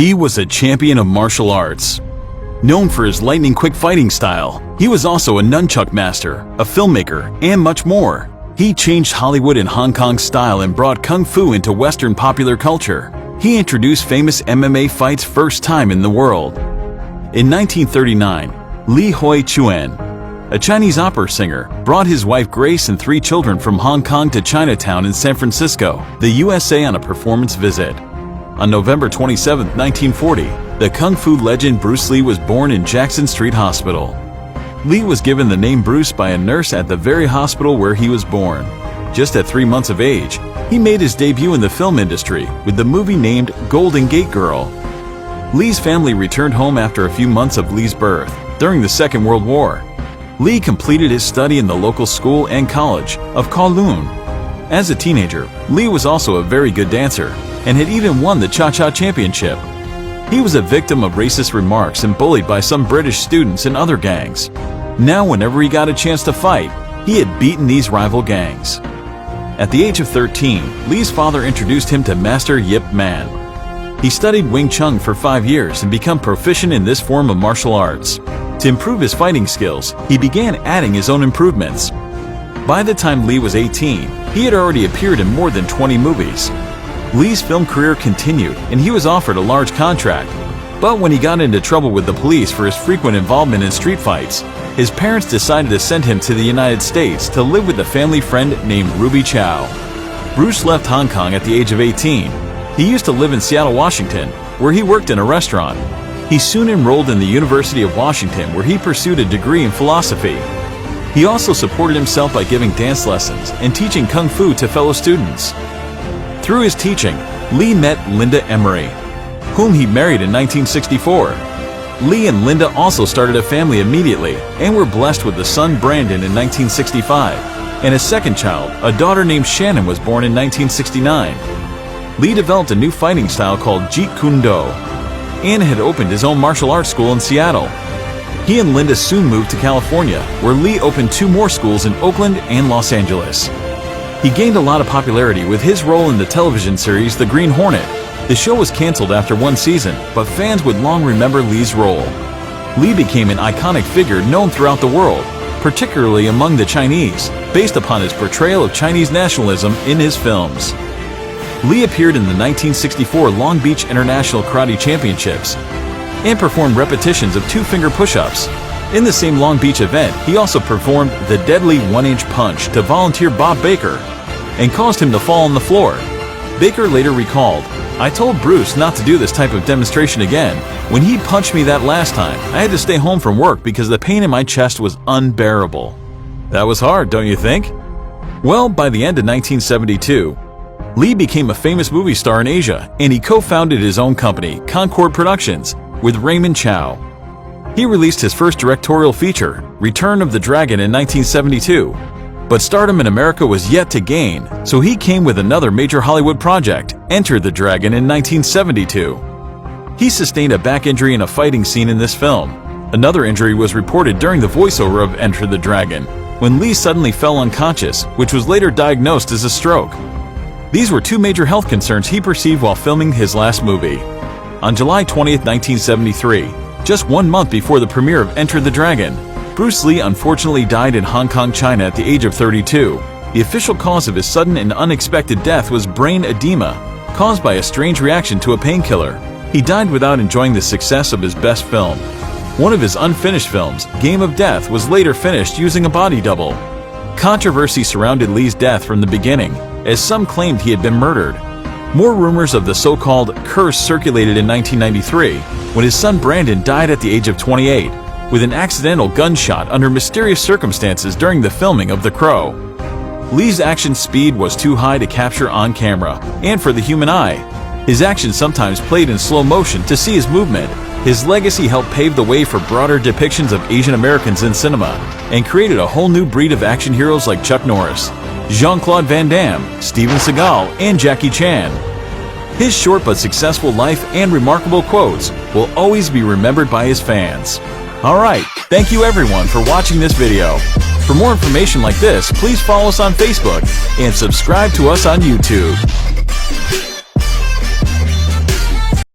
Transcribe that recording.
He was a champion of martial arts. Known for his lightning-quick fighting style, he was also a nunchuck master, a filmmaker, and much more. He changed Hollywood and Hong Kong's style and brought Kung Fu into Western popular culture. He introduced famous MMA fights first time in the world. In 1939, Li Hoi Chuan, a Chinese opera singer, brought his wife Grace and 3 children from Hong Kong to Chinatown in San Francisco, the USA on a performance visit. On November 27, 1940, the Kung Fu legend Bruce Lee was born in Jackson Street Hospital. Lee was given the name Bruce by a nurse at the very hospital where he was born. Just at 3 months of age, he made his debut in the film industry with the movie named Golden Gate Girl. Lee's family returned home after a few months of Lee's birth during the Second World War. Lee completed his study in the local school and college of Kowloon. As a teenager, Lee was also a very good dancer and had even won the Cha-Cha Championship. He was a victim of racist remarks and bullied by some British students and other gangs. Now, whenever he got a chance to fight, he had beaten these rival gangs. At the age of 13, Lee's father introduced him to Master Yip Man. He studied Wing Chun for 5 years and became proficient in this form of martial arts. To improve his fighting skills, he began adding his own improvements. By the time Lee was 18, he had already appeared in more than 20 movies. Lee's film career continued and he was offered a large contract. But when he got into trouble with the police for his frequent involvement in street fights, his parents decided to send him to the United States to live with a family friend named Ruby Chow. Bruce left Hong Kong at the age of 18. He used to live in Seattle, Washington, where he worked in a restaurant. He soon enrolled in the University of Washington, where he pursued a degree in philosophy. He also supported himself by giving dance lessons and teaching Kung Fu to fellow students. Through his teaching, Lee met Linda Emery, whom he married in 1964. Lee and Linda also started a family immediately and were blessed with a son Brandon in 1965, and a second child, a daughter named Shannon, was born in 1969. Lee developed a new fighting style called Jeet Kune Do and had opened his own martial arts school in Seattle. He and Linda soon moved to California, where Lee opened 2 more schools in Oakland and Los Angeles. He gained a lot of popularity with his role in the television series The Green Hornet. The show was canceled after 1 season, but fans would long remember Lee's role. Lee became an iconic figure known throughout the world, particularly among the Chinese, based upon his portrayal of Chinese nationalism in his films. Lee appeared in the 1964 Long Beach International Karate Championships and performed repetitions of 2-finger push-ups. In the same Long Beach event, he also performed the deadly 1-inch punch to volunteer Bob Baker and caused him to fall on the floor. Baker later recalled, "I told Bruce not to do this type of demonstration again. When he punched me that last time, I had to stay home from work because the pain in my chest was unbearable." That was hard, don't you think? Well, by the end of 1972, Lee became a famous movie star in Asia, and he co-founded his own company, Concord Productions, with Raymond Chow. He released his first directorial feature, Return of the Dragon, in 1972. But stardom in America was yet to gain, so he came with another major Hollywood project, Enter the Dragon, in 1972. He sustained a back injury in a fighting scene in this film. Another injury was reported during the voiceover of Enter the Dragon, when Lee suddenly fell unconscious, which was later diagnosed as a stroke. These were 2 major health concerns he perceived while filming his last movie. On July 20, 1973, just 1 month before the premiere of Enter the Dragon, Bruce Lee unfortunately died in Hong Kong, China at the age of 32. The official cause of his sudden and unexpected death was brain edema, caused by a strange reaction to a painkiller. He died without enjoying the success of his best film. One of his unfinished films, Game of Death, was later finished using a body double. Controversy surrounded Lee's death from the beginning, as some claimed he had been murdered. More rumors of the so-called curse circulated in 1993, when his son Brandon died at the age of 28, with an accidental gunshot under mysterious circumstances during the filming of The Crow. Lee's action speed was too high to capture on camera, and for the human eye. His action sometimes played in slow motion to see his movement. His legacy helped pave the way for broader depictions of Asian Americans in cinema, and created a whole new breed of action heroes like Chuck Norris, Jean-Claude Van Damme, Steven Seagal, and Jackie Chan. His short but successful life and remarkable quotes will always be remembered by his fans. Alright, thank you everyone for watching this video. For more information like this, please follow us on Facebook and subscribe to us on YouTube.